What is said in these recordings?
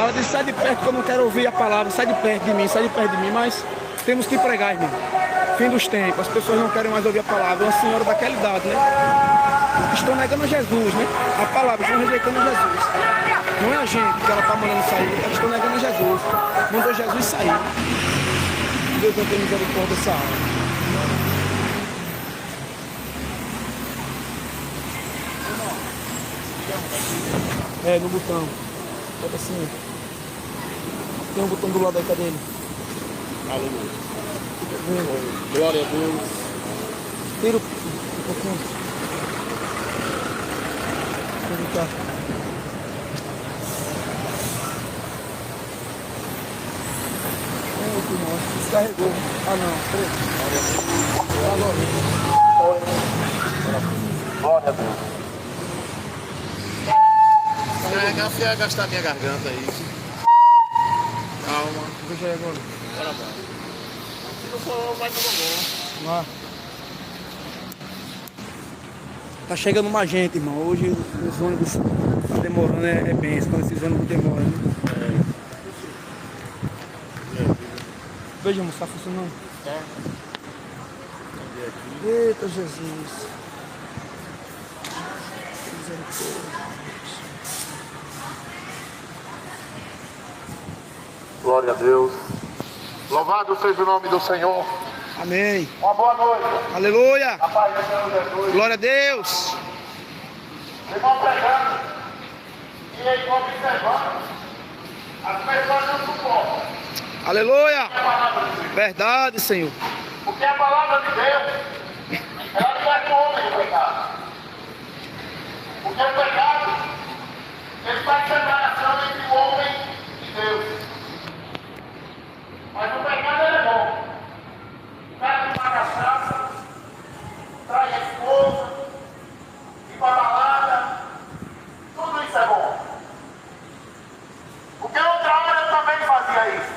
Ela disse, sai de perto que eu não quero ouvir a palavra, sai de perto de mim, mas temos que pregar, irmão. Fim dos tempos, as pessoas não querem mais ouvir a palavra. Uma senhora daquela idade, né? Estão negando Jesus, né? A palavra, estão rejeitando Jesus. Não é a gente que ela está mandando sair, elas estão negando Jesus. Mandou Jesus sair. Deus não tem misericórdia dessa alma. É, no botão. Bota assim. Tem um botão do lado aí, cadê ele? Aleluia. Glória a Deus. Tira um pouquinho. Vem cá. Descarregou. Ah não, peraí. Glória a Deus. Você vai gastar minha garganta aí. Calma. Veja aí agora. Bora, bora. Se não for, vai dar bom. Vamos lá. Tá chegando mais gente, irmão. Hoje os ônibus tá demorando, é benção quando esses ônibus demoram, né? Veja, irmão, tá funcionando. Tá. Eita, Jesus. Glória a Deus. Louvado seja o nome do Senhor. Amém. Uma boa noite. Aleluia. A paz do Senhor Jesus. Glória a Deus. Irmão pregando e aí observando. As pessoas não suportam. Aleluia. Verdade, Senhor. Porque a palavra de Deus, ela liberta o homem do pecado. Porque o pecado, ele faz separação entre o homem e Deus. Mas o pecado ele é bom. O cara que paga a praça, traz a esposa, e para a balada, tudo isso é bom. Porque outra hora eu também fazia isso.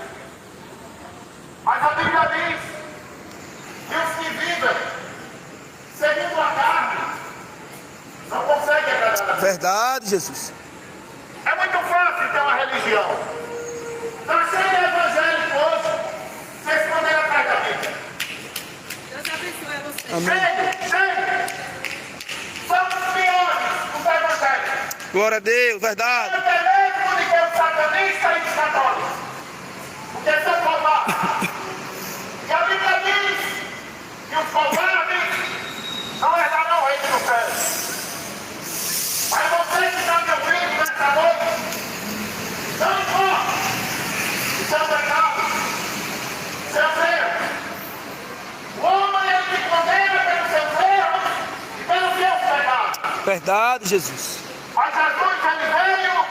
Mas a Bíblia diz que os que vivem segundo a carne não conseguem agradar a Deus. Verdade, Jesus. É muito fácil ter uma religião. Está cheio de evangélico hoje, se esconder atrás da Bíblia. Deus abençoe você. Amém. Cheio. São os piores os evangélicos. Glória a Deus, verdade. Eu tenho medo de que os satanistas e os católicos. Porque são covardes. E a Bíblia diz que os covardes não herdarão o reino do céu. Mas você que está me ouvindo nessa noite, não importa o seu pecado, seus erros. O homem ele te condena pelos seus erros e pelos seus pecados. Verdade, Jesus. Mas Jesus ele veio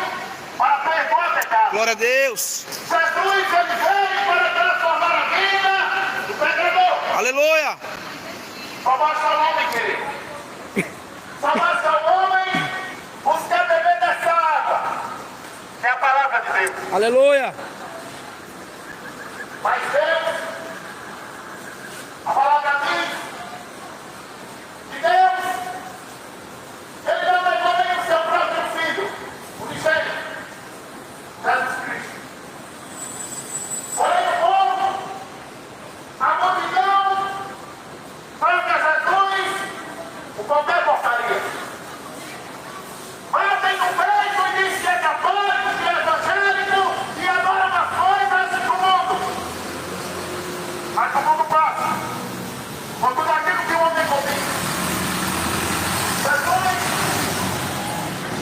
para perdoar pecado. Glória a Deus. Jesus ele veio para transformar a vida do pecador. Aleluia. Só basta o homem, querido. Só basta o homem buscar beber dessa água. É a palavra de Deus. Aleluia. Mas Deus, a palavra diz que Deus, ele não levou nem o seu próprio filho, o unigênito, Jesus Cristo. Porém o povo, a multidão, manda Jesus o qualquer porcaria. Matem no peito e diz que é católico, que é evangélico e adora umas coisas do mundo. Mas o mundo passa. Com tudo aquilo que o homem combina. Jesus,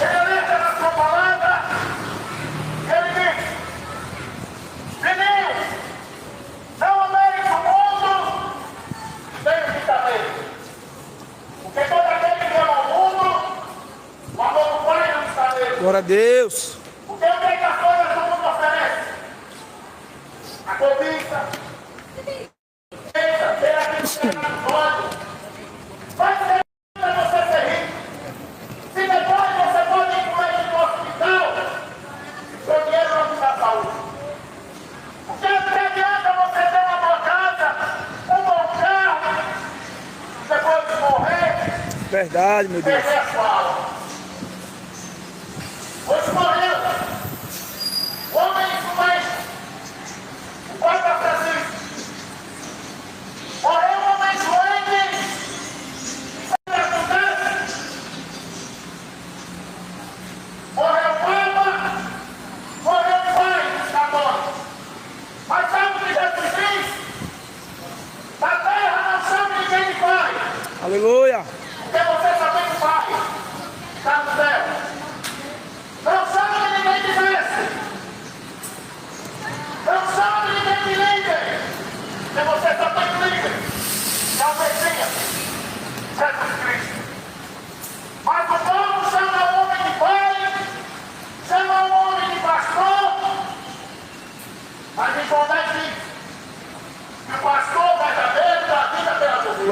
ele alerta na sua palavra, ele diz: Filhinhos, não ameis o mundo, nem o que está nele. Porque todo aquele que ama o mundo, o amor do Pai não está nele. Glória a Deus. Porque o que as coisas do mundo oferecem? A cobiça. Ter aquilo que está no olho. Vai ser para você ser rico. Se depois você pode ir com ele no hospital, seu dinheiro não te dá saúde. Porque não adianta você ter uma boa casa, um bom carro, depois de morrer, Verdade, meu Deus. perder a sua alma. Hoje morreu. O homem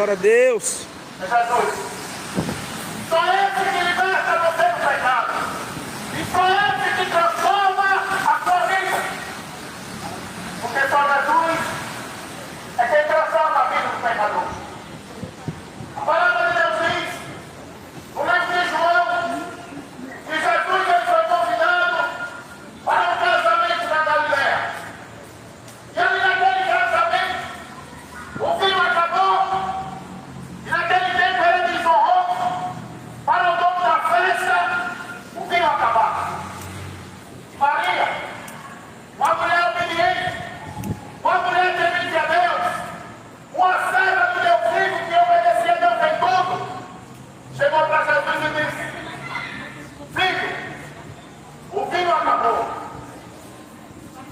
Glória a Deus. É Jesus. Só esse que liberta você do pecado. E só esse que transforma a sua vida. Porque só Jesus é quem transforma a vida do pecador. A palavra de Deus diz, no livro de João, que Jesus ele foi convidado para um casamento na Galileia. E ali naquele casamento, o vinho acabou. E naquele tempo ele desonrou para o dono da festa o vinho acabar. Maria, uma mulher obediente, uma mulher temente a Deus, uma serva do Deus vivo que obedecia a Deus em tudo, chegou para Jesus e disse: Filho, o vinho acabou.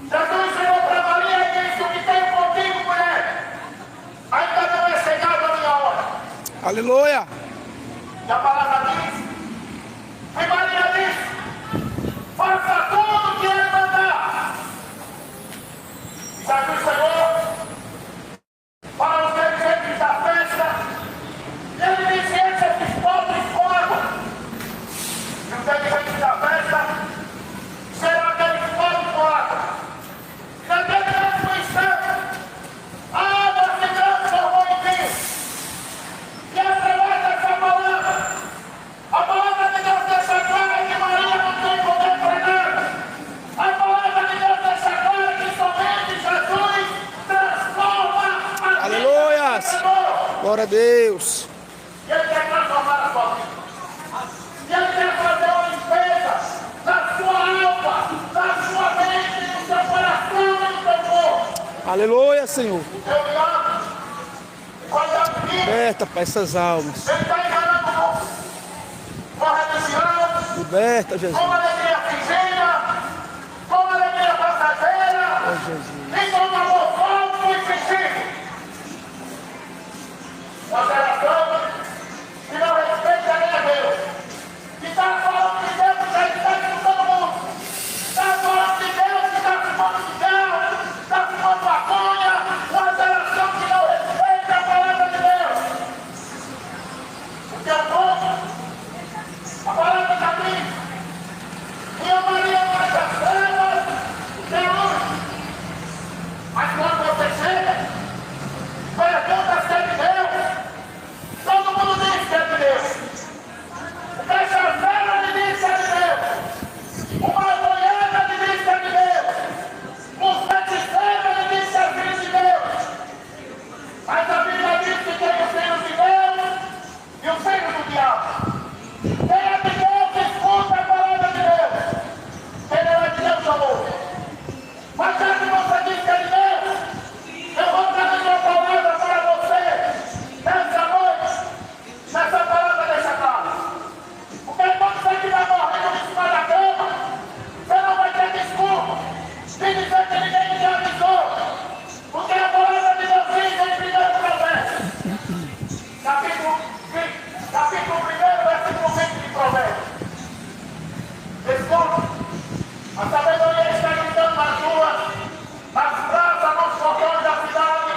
Jesus chegou para Maria e disse: O que tenho contigo, mulher? Ainda não é chegada a minha hora. Aleluia. E a palavra diz, e Maria diz: faça tudo o que ele mandar. E Jesus chegou para os dirigentes da festa e ele disse: enche esses pobres com água. E os dirigentes da festa serão aqueles pobres com água. E naquele mesmo instante, a água se transformou em vinho. E através dessa palavra, a palavra de Deus deixa clara que Maria não tem poder para nada. A palavra de Deus deixa clara que somente Jesus transforma a vida. Aleluias. Glória a Deus. E Ele quer transformar a sua vida. E Ele quer fazer uma limpeza na sua alma, na sua mente, no seu coração e no seu corpo. Aleluia, Senhor. O seu diabo, quando a vida, Liberta para essas almas. ele está enganando com religião, Liberta, Jesus. com alegria fingida, com alegria passageira, Oh, Jesus. e com amor falso e fingido. Uma geração que não respeita nem a Deus, que está falando de Deus que já está com todo mundo, está falando de Deus que está fumando cigarro, está fumando maconha, uma geração que não respeita a palavra de Deus. Porque o povo, a palavra já diz, e a Maria vai das trevas, de luz. Mas quando você chega, pergunta se é de Deus, todo mundo diz que é de Deus. O cachaceiro lhe diz que é de Deus. O maconheiro lhe diz que é de Deus. O feiticeiro lhe diz que é filho de Deus. Mas a Bíblia diz que tem os filhos de Deus e os filhos do diabo. Quem é de Deus escuta a palavra de Deus. Quem não é de Deus amor. Mas já que você diz que é de Deus, eu vou trazer uma palavra para você nessa noite, nessa palavra dessa casa. Porque quando você estiver morrendo em cima da cama, você não vai ter desculpa de dizer que ninguém te avisou. Porque a palavra de Deus diz em 1 Provérbios, capítulo 1, versículo 20 de Provérbios. Escuta, a sabedoria está gritando nas ruas, nas praças, nos portões da cidade,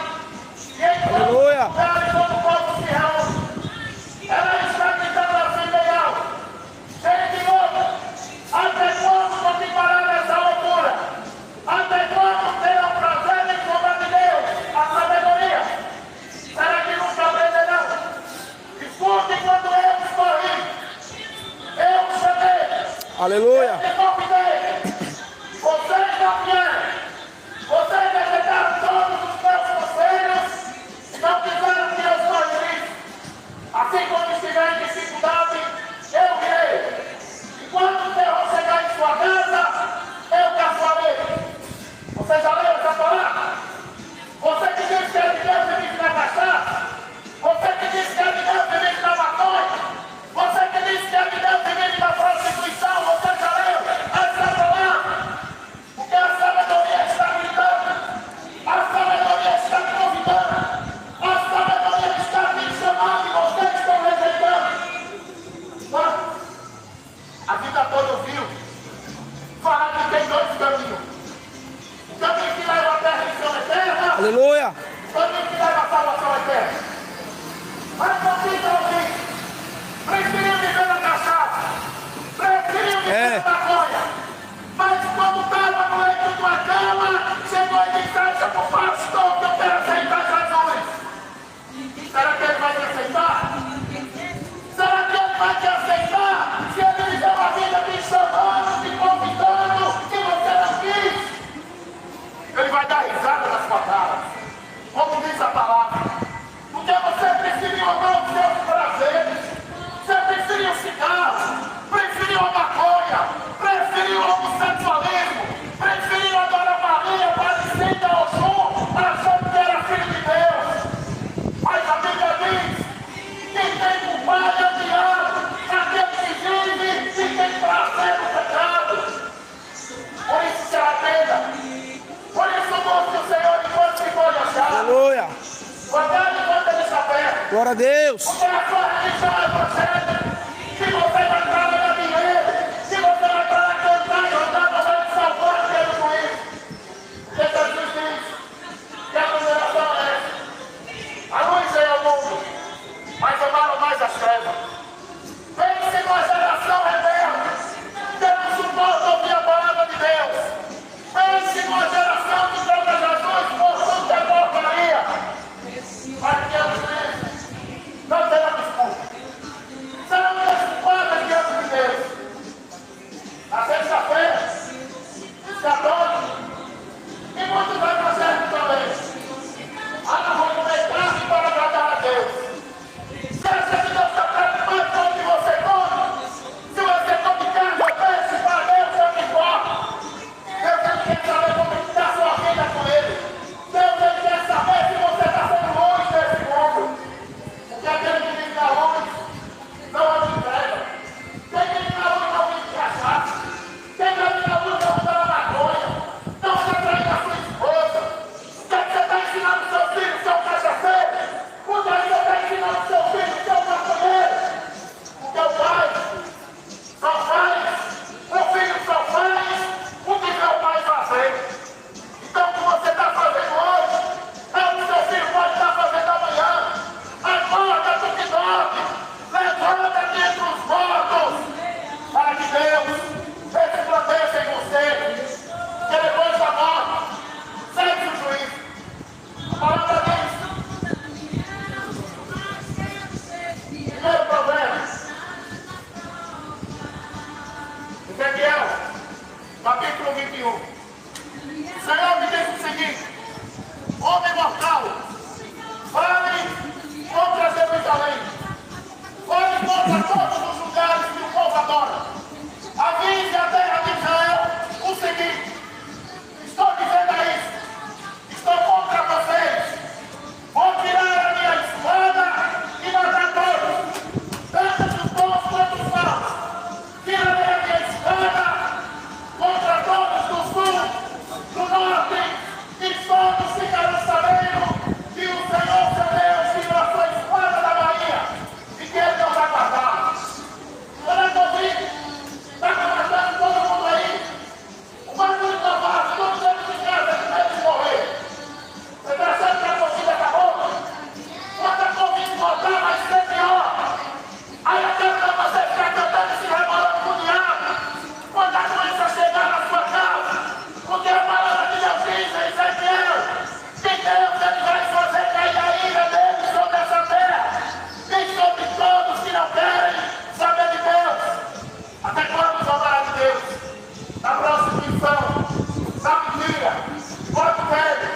e em todo Aleluia. lugar e todo o povo se reúne. Ela está gritando assim bem alto, cheia de novo. Até quando continuará nessa loucura? Até quando terão prazer em cobrar de Deus a sabedoria? Será que nunca aprenderão? Escute quando eu escorri, eu chamei. Aleluia. Eu convidei. Vocês não vieram. Vocês rejeitaram todos os meus conselhos e não quiseram que eu sorrisse. Assim como estiver em dificuldade, eu virei. E quando o terror chegar em sua casa, eu caçarei. Você já leu essa palavra? Você que diz que é de Deus e vive na cachaça? Você que diz que é de Deus e vive na maconha? Você que diz que é de Deus e vive na prostituição? Você já leu essa palavra? Porque a sabedoria está gritando, a sabedoria está me convidando, a sabedoria está me chamando e vocês estão rejeitando. Mas a vida toda ouviu falar que tem dois caminhos. O caminho que leva à perdição eterna, Aleluia. o caminho que leva à salvação eterna. precisa ouvir. Preferiu viver na cachaça. Preferiu viver na maconha. Mas quando estava no leito de uma cama, chegou e disse: deixa pro pastor que eu quero aceitar Jesus. Será que ele vai te aceitar? Será que ele vai te aceitar? Se ele lhe deu a vida te chamando, te convidando, que você não quis, ele vai dar risada na sua cara. Como diz a palavra. Porque você preferiu amar os seus prazeres. Você preferiu cigarro, preferiu a maconha, preferiu o homossexualismo, preferiu adorar Maria, parecida ao Oxum, achando que era filho de Deus. Mas a Bíblia diz: quem tem por pai é o diabo, aquele que vive e tem prazer no pecado. Por isso se arrependa. Por isso busque o Senhor enquanto se pode achar. Aleluia. Guardado enquanto ele está perto. Glória a Deus. Porque a sua religião é evangélica. Se você vai para ganhar dinheiro, se você vai para cantar e rodar, não vai te salvar pelo juízo. Porque Jesus diz que a condenação é essa. A luz veio ao mundo, mas amaram mais as trevas. Pense numa geração rebelde, que não suporta ouvir a palavra de Deus. Pense numa geração que trata Jesus por tudo que é porcaria. Mas Deus diz: não terá desculpa. Serão desculpadas diante de Deus. Na sexta-feira, católico, e muitos evangélicos também. Não vão comer carne para agradar a Deus. Você acha que Deus está preocupado com o que você come? Se você come carne ou peixe, para Deus é o que importa. Deus ele quer saber como está a sua vida com Ele. Deus ele quer saber se você está sendo luz desse mundo. Porque aquele que vive na luz não é de treva. Quem vive na luz não vive de cachaça. Quem vive na luz não usa a maconha. Não está traindo a sua esposa. Quer que você está ensinando o seu filho, seu cachaceiro? Porque aí você está ensinando o seu filho, seu maconheiro. Porque o pai só faz, o filho só faz o que meu pai fazer. Então o que você está fazendo hoje é o que seu filho pode estar fazendo amanhã. Acorda do que dorme, levanta dentre os mortos, para que Deus resplandeça em você, que depois da morte segue o juízo. A palavra diz, primeiro problema, Ezequiel, capítulo 21. O Senhor me diz o seguinte: homem mortal, fale contra Jerusalém, fale contra todos os lugares que o povo adora. Avise a terra de Israel o seguinte: estou dizendo a isso, estou contra vocês, vou tirar a minha espada e matar todos, tanto os bons quanto os maus. Tirarei a minha espada contra todos do sul, do norte, e todos ficarão sabendo que o Senhor seu Deus tirou a sua espada da Bahia e que Ele não vai guardar. Olha que ouvi, está matando todo mundo aí. O barulho da vaca, todos eles de casa com medo de morrer. Você está achando que a Covid acabou? Quando a Covid voltar, vai ser pior. Aí eu quero ver você ficar cantando e se rebolando com o diabo quando a doença chegar na sua casa. Porque a palavra de Deus diz em Ezequiel que Deus ele vai fazer cair a ira dele sobre essa terra e sobre todos que não querem saber de Deus. Até quando zombará de Deus? Na prostituição, na mentira, no adultério,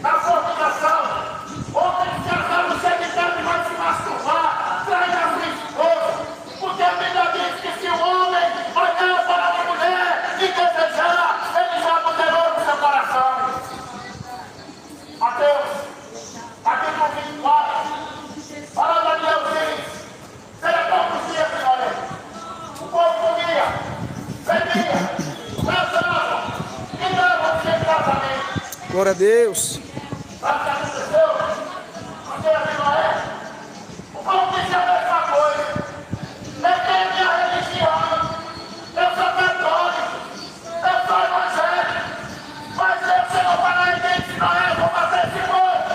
na fornicação. Ontem se casaram chega de casa e vai se masturbar, trair a sua esposa. Porque a Bíblia diz que se o homem olhar para uma mulher e desejar, ele já adulterou no seu coração. Mateus, capítulo 24, falando a Deus diz: seja poucos dias, senhores. O povo comia, bebia, dançava e dava sem casamento. Glória a Deus. Sabe o que aconteceu? Você aqui não é? O povo disse a mesma coisa. Eu tenho minha religião, eu sou católico, eu sou evangélico, mas Deus chegou para ele e disse: não, eu vou fazer esse povo,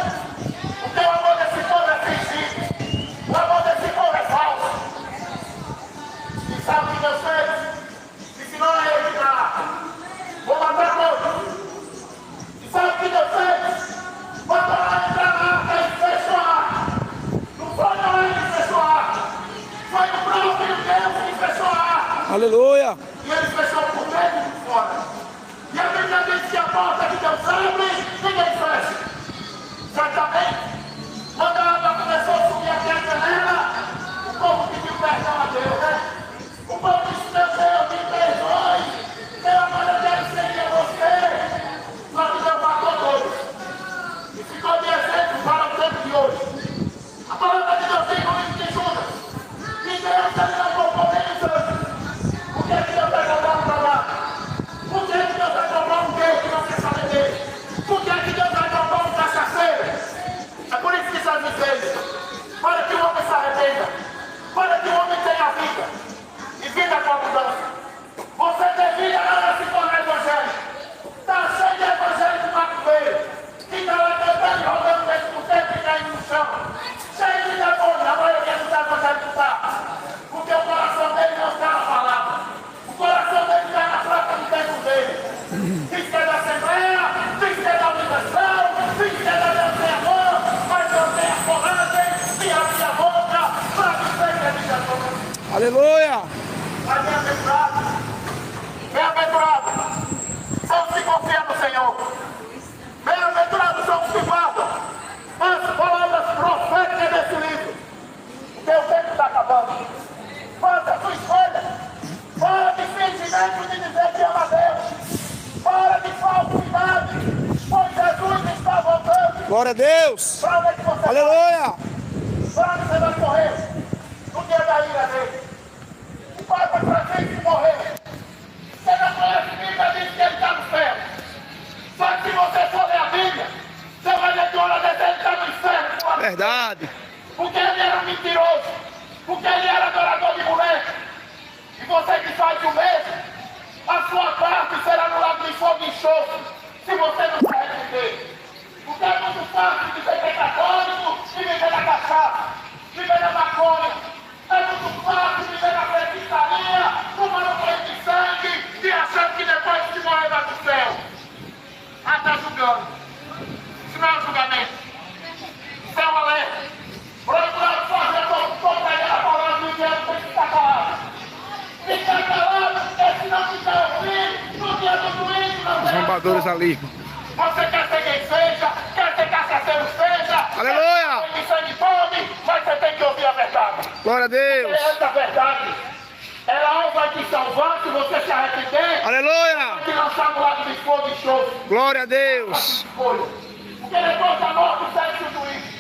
porque o amor desse povo é fingido. Aleluia. Mas bem-aventurados são os que confiam no Senhor. Bem-aventurados são os que guardam as palavras proféticas desse livro. O teu tempo está acabando. Faça a sua escolha. Para de fingimento de dizer que ama a Deus. Para de falsidade. Pois Jesus está voltando. Glória a Deus. Para onde é que você vai? Aleluia. Para onde você vai morrer? No dia da ira dele. O Pai foi para sempre morrer. Você não conhece a Bíblia, diz que ele está no céu. Só que se você for ler a Bíblia, você vai ver que hora desse ele está no inferno. Verdade. Porque ele era um mentiroso. Porque ele era adorador de mulher. E você que faz o mesmo, a sua parte será no lago de fogo e enxofre, se você não se arrepender. Porque é muito fácil dizer que é católico e viver na cachaça, viver na maconha. É muito fácil viver na feitiçaria, tomando banho de sangue e achando que depois que morrer vai pro céu. Ah, está julgando. Isso não é um julgamento. Isso é um alerta. Procurar fazer contra a palavra do Deus tem que ficar calado. Ficar calado, porque se não ficar ouvindo, no dia do juízo não Os tem. zombadores ali. Você quer ser quem seja, quer ser cachaceiro seja, Aleluia. quer ser sangue fome, mas você tem que ouvir a verdade. Glória a Deus. Essa verdade, ela vai te salvar se você se arrepender, Aleluia. te lançar no lago de fogo e enxofre. Glória a Deus. Porque depois da morte segue o juízo.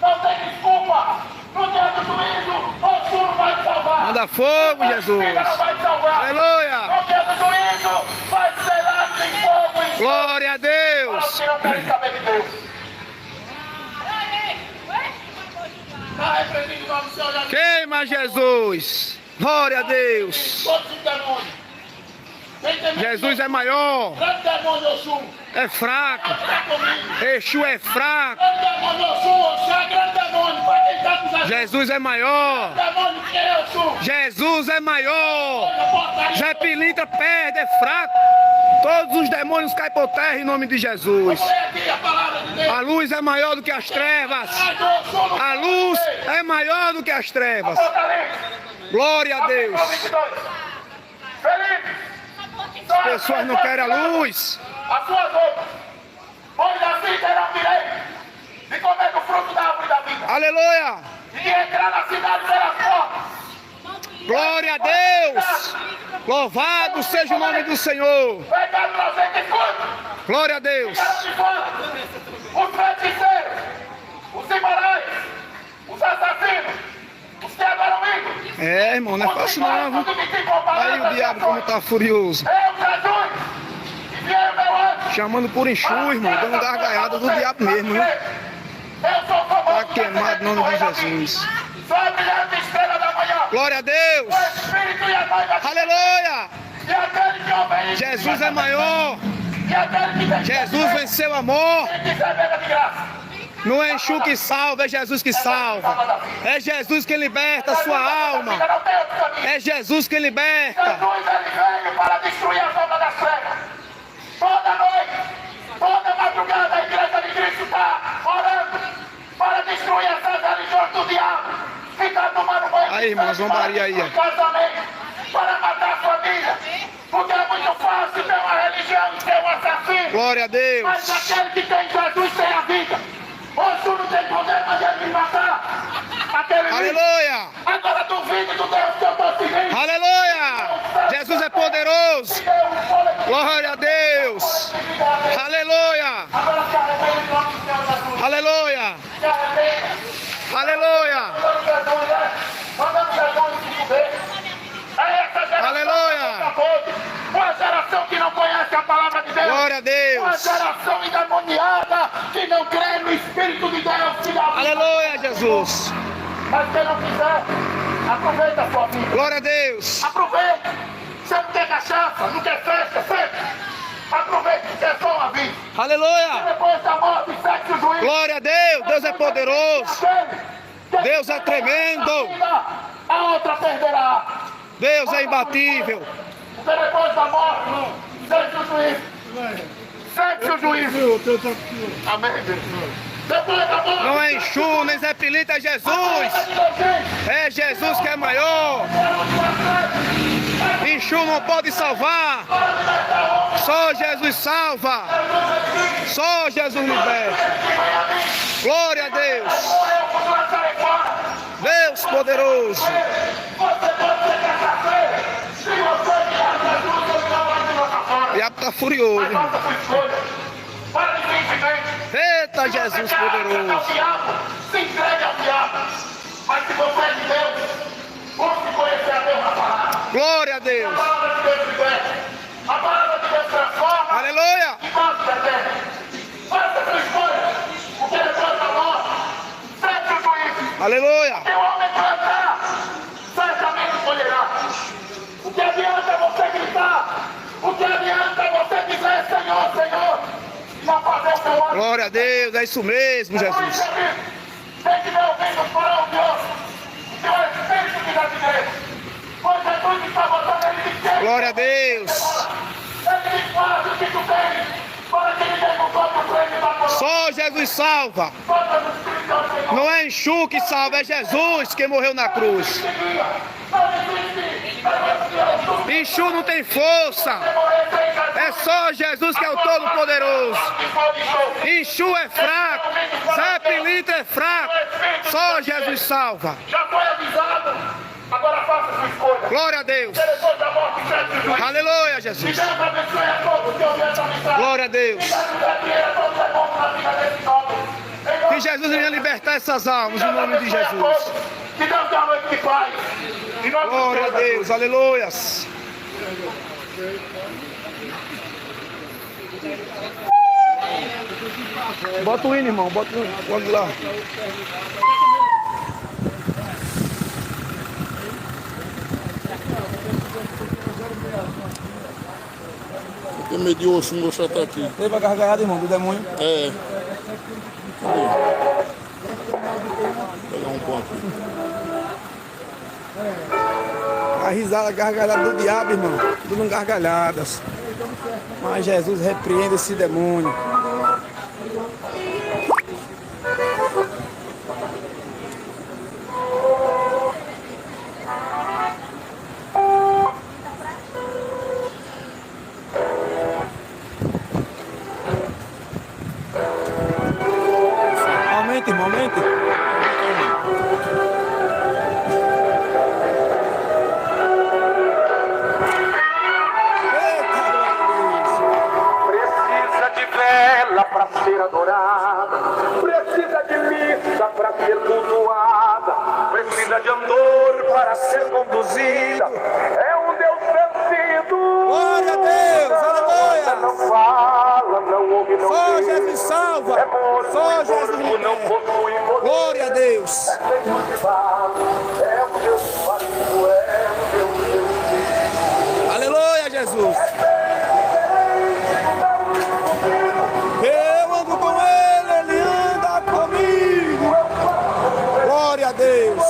Não tem desculpa. No dia do juízo, o Senhor vai te salvar. Manda fogo, Jesus. Não vai te salvar. Aleluia. No dia do juízo, vai ser lá de fogo e Glória a para os Deus. que não querem saber de Deus. Está repreendido o nome do Senhor Jesus. Queima, Jesus. Glória a Deus. Todos os demônios. Quem tem medo Jesus é maior. do grande demônio Oxum, É fraco. está comigo. Exu é fraco. Grande demônio Oxum, Oxá é grande demônio. Para quem está com Jesus. Jesus é maior. Demônio que é Oxum. Jesus é maior. Portaria. Zé Pilintra perde, é fraco. Todos os demônios caem por terra em nome de Jesus. Lê aqui a palavra de Deus. A luz é maior do que as trevas. Ai, do Oxum no A luz é maior do que as trevas. Apocalipse. Glória a Deus. Capítulo 22. Felipe. As pessoas não querem a luz. As suas roupas. Pois assim terão direito de comer do fruto da árvore da vida. Aleluia. E de entrar na cidade pelas portas. Glória a Deus. Louvado seja o nome do Senhor. Pecado inocente, escuta. Glória a Deus. Ficaram de fora. Os feiticeiros. Os imorais. Os assassinos. Os que adoram ídolos. É, irmão, não é fácil não, viu? Aí o diabo como tá furioso. Eu, Jesus, enviei o meu anjo. Chamando por enxu, irmão, dando gargalhada do diabo mesmo, viu? Eu sou o famoso. Tá queimado em nome de Jesus. Sou a brilhante estrela da manhã. Glória a Deus. O Espírito e a noiva. Aleluia. E aquele que obedece. Jesus é maior. E aquele que tem Jesus venceu a morte. que recebe de graça. Não é enxu que salva, é Jesus que salva. É Jesus que liberta a sua alma. Não tem outro caminho. É Jesus que liberta. Jesus, ele veio para destruir as obras das trevas. Toda noite, toda madrugada, a igreja de Cristo está orando para destruir essas religiões do diabo. Fica tomando banho. Aí, irmão, zombaria aí, ó. Casamento, para matar a família. Porque é muito fácil ter uma religião e ter um assassino. Glória a Deus. Mas aquele que tem Jesus tem a vida. Hoje não tem poder, mas ele me matar. Aquele Aleluia. Agora duvide do Deus que eu estou seguindo. Aleluia. Jesus é poderoso. Glória a Deus. Aleluia. Agora se arrepende em nome do Senhor Jesus. Aleluia. Se arrepende. Aleluia. Mandando Jesus, né? Mandando Jesus se fuder. É essa geração. Aleluia. Uma geração que não conhece a palavra de Deus. Glória a Uma Deus. geração endemoniada que não crê no Espírito de Deus. Que dá vida. Aleluia, Jesus. Mas quem não quiser, aproveita a sua vida. Glória a Deus. Aproveita. Você não quer cachaça, não quer festa, festa. Aproveita que é só uma vida. Aleluia. Depois da morte, segue o juízo. Glória a Deus. Deus é poderoso. Deus é tremendo. A outra perderá. Deus é imbatível. Porque depois da morte, segue o juízo. Segue o juízo. Amém, Deus. Não é Exu, nem Zé Pilintra, é Jesus. É Jesus que é maior. Exu não pode salvar. Só Jesus salva. Só Jesus liberta. Glória a Deus. Deus poderoso. O diabo está furioso. Eita, Jesus poderoso. Se entregue ao diabo. Mas se você é de Deus, busque conhecer a Deus na palavra. Glória a Deus. A palavra de Deus liberta. A palavra de Deus transforma. Aleluia. E paz eterna. Faça a sua escolha. O que depois da morte, sente o juízo. Aleluia. Se o homem plantar, certamente colherá. O que adianta você gritar? O que adianta você dizer Senhor, Senhor? Não fazer o seu homem. Glória a Deus. É isso mesmo, Jesus. Tem que ver ouvindo para o Deus. O seu Espírito que dá de Deus. Pois Jesus está botando ele de quem? Glória a Deus. Ele te faz o que tu tens. Para que ninguém não toque o prêmio da coroa. Só Jesus salva. Bota no Espírito ao Senhor. Não é Exu que salva, é Jesus que morreu na cruz. Exu não tem força. É só Jesus que é o Todo-Poderoso. Exu é fraco. Zé Pilintra é fraco. Só Jesus salva. Já foi avisado. Agora faça sua escolha. Glória a Deus. Depois da morte, sete o juízo. Aleluia, E Jesus. Deus abençoe a todos que ouviram essa mensagem. Glória a Deus. Que Jesus venha libertar essas almas, em nome de Jesus. Que Deus dê uma noite de paz. Glória a Deus. Aleluias. Bota o hino, irmão. Bota o hino. Vamos lá. Tem medo de osso, não osso até aqui. Teve a gargalhada, irmão, do demônio. É. Cadê? Vou pegar um pão aqui. A risada, a gargalhada do diabo, irmão. Tudo gargalhadas. Mas Jesus repreende esse demônio. Aumente, irmão, aumente. Precisa de vela para ser adorada, precisa de missa para ser cultuada, precisa de andor para ser conduzida. É um Deus vencido. Glória a Deus, aleluia. Não fala, não ouve, não Só vê. Jesus salva. É morto, Só Jesus morto, não liberta. possui poder. Glória a Deus. É o Deus marido, é o Deus. Aleluia, Jesus. Eu ando com ele anda comigo. Glória a Deus.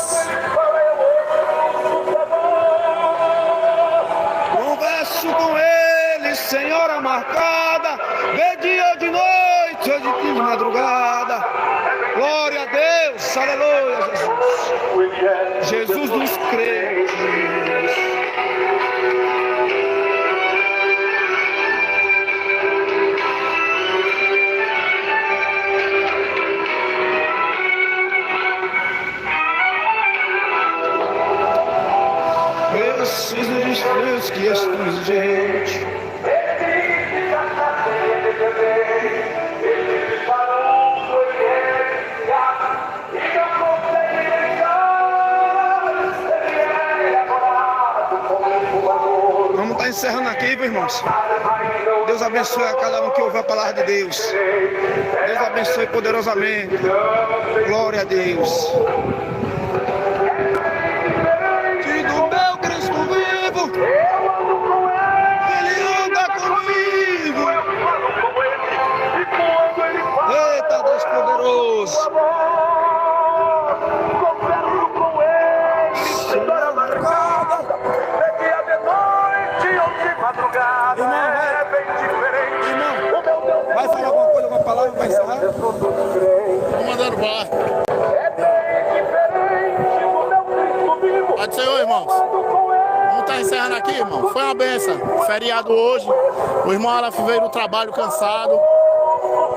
Converso com ele, senhora marcada, de dia ou de noite, ou de madrugada. Glória a Deus, aleluia, Jesus. Jesus nos crê. Preciso dos teus que estão gente. Vamos estar encerrando aqui, meus irmãos. Deus abençoe a cada um que ouve a palavra de Deus. Deus abençoe poderosamente. Glória a Deus. Do meu Cristo vivo, Ele anda comigo. Eita, Deus poderoso. Converso com ele, senhora marcada, é dia de noite ou de madrugada. Irmão, vai. É bem diferente. Irmão, O meu Deus é vai falar alguma coisa, alguma palavra para encerrar? Jesus crente. lá. Pai do Senhor, irmãos. Vamos estar encerrando aqui, irmão. Foi uma benção. Feriado hoje. O irmão Aleph veio do trabalho cansado.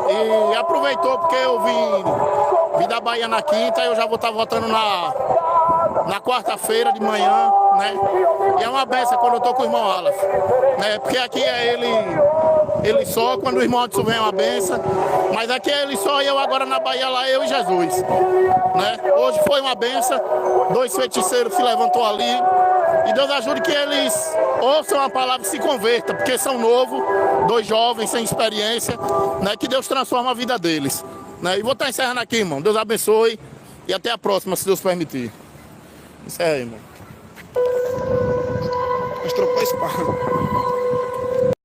E aproveitou porque eu vim da Bahia na quinta e eu já vou estar voltando na quarta-feira de manhã, né? E é uma benção quando eu tô com o irmão Aleph, né? Porque aqui é ele só, quando o irmão Adson vem é uma benção, mas aqui é ele só e eu agora na Bahia lá, eu e Jesus, né? Hoje foi uma benção, 2 feiticeiros se levantou ali e Deus ajude que eles ouçam a palavra e se convertam, porque são novos, 2 jovens sem experiência, né? Que Deus transforma a vida deles, né? E vou estar encerrando aqui, irmão. Deus abençoe e até a próxima, se Deus permitir. Isso aí, irmão. Mas trocou esse pau.